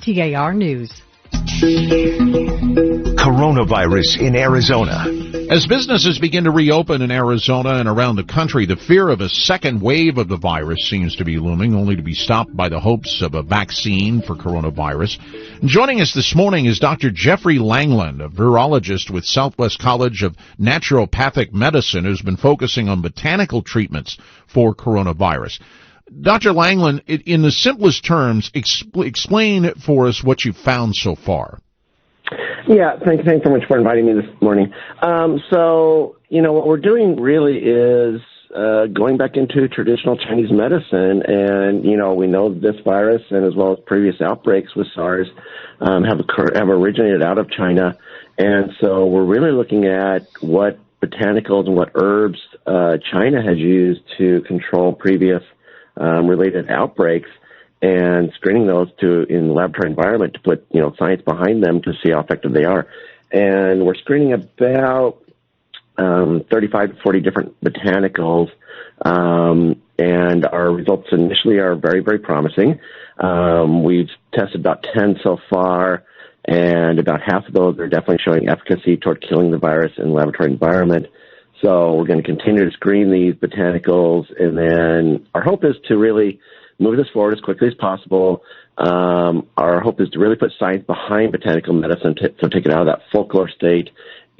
KTAR News. Coronavirus in Arizona. As businesses begin to reopen in Arizona and around the country, the fear of a second wave of the virus seems to be looming, only to be stopped by the hopes of a vaccine for coronavirus. Joining us this morning is Dr. Jeffrey Langland, a virologist with Southwest College of Naturopathic Medicine, who's been focusing on botanical treatments for coronavirus. Dr. Langland, in the simplest terms, explain for us what you've found so far. Yeah, thanks so much for inviting me this morning. What we're doing really is going back into traditional Chinese medicine, and, we know this virus, and as well as previous outbreaks with SARS, have originated out of China, and so we're really looking at what botanicals and what herbs China has used to control previous related outbreaks, and screening those in the laboratory environment to put, science behind them to see how effective they are. And we're screening about 35 to 40 different botanicals, and our results initially are very, very promising. We've tested about 10 so far, and about half of those are definitely showing efficacy toward killing the virus in the laboratory environment. So we're going to continue to screen these botanicals, and then our hope is to really move this forward as quickly as possible. Our hope is to really put science behind botanical medicine to take it out of that folklore state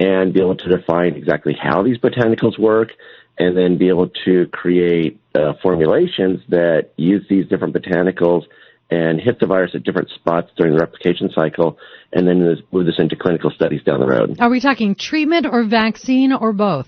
and be able to define exactly how these botanicals work, and then be able to create formulations that use these different botanicals and hit the virus at different spots during the replication cycle, and then move this into clinical studies down the road. Are we talking treatment or vaccine or both?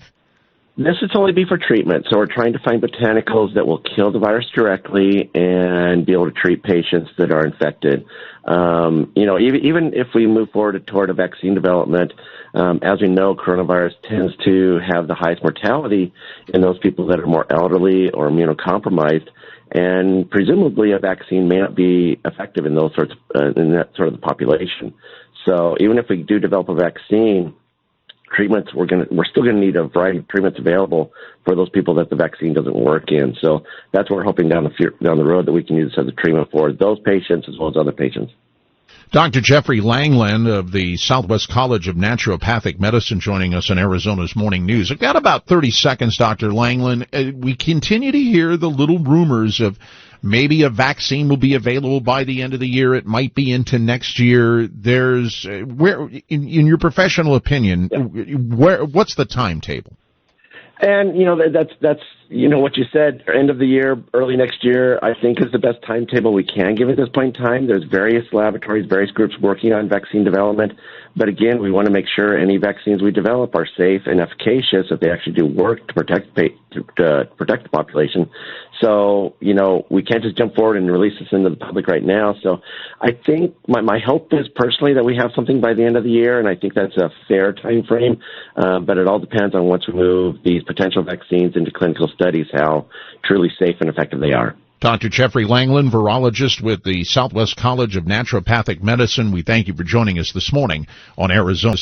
This would only be for treatment, so we're trying to find botanicals that will kill the virus directly and be able to treat patients that are infected. Even if we move forward toward a vaccine development, as we know, coronavirus tends to have the highest mortality in those people that are more elderly or immunocompromised, and presumably a vaccine may not be effective in those sorts in that sort of the population. So even if we do develop a vaccine, treatments, we're still going to need a variety of treatments available for those people that the vaccine doesn't work in. So that's what we're hoping down the road, that we can use this as a treatment for those patients as well as other patients. Dr. Jeffrey Langland of the Southwest College of Naturopathic Medicine joining us in Arizona's Morning News. I've got about 30 seconds, Dr. Langland. We continue to hear the little rumors of maybe a vaccine will be available by the end of the year. It might be into next year. There's where, in your professional opinion, what's the timetable? And that's what you said. End of the year, early next year, I think is the best timetable we can give at this point in time. There's various laboratories, various groups working on vaccine development. But again, we want to make sure any vaccines we develop are safe and efficacious, that they actually do work to protect the population. So, we can't just jump forward and release this into the public right now. So I think my hope is personally that we have something by the end of the year, and I think that's a fair time frame. But it all depends on once we move these potential vaccines into clinical studies, how truly safe and effective they are. Dr. Jeffrey Langland, virologist with the Southwest College of Naturopathic Medicine, we thank you for joining us this morning on Arizona.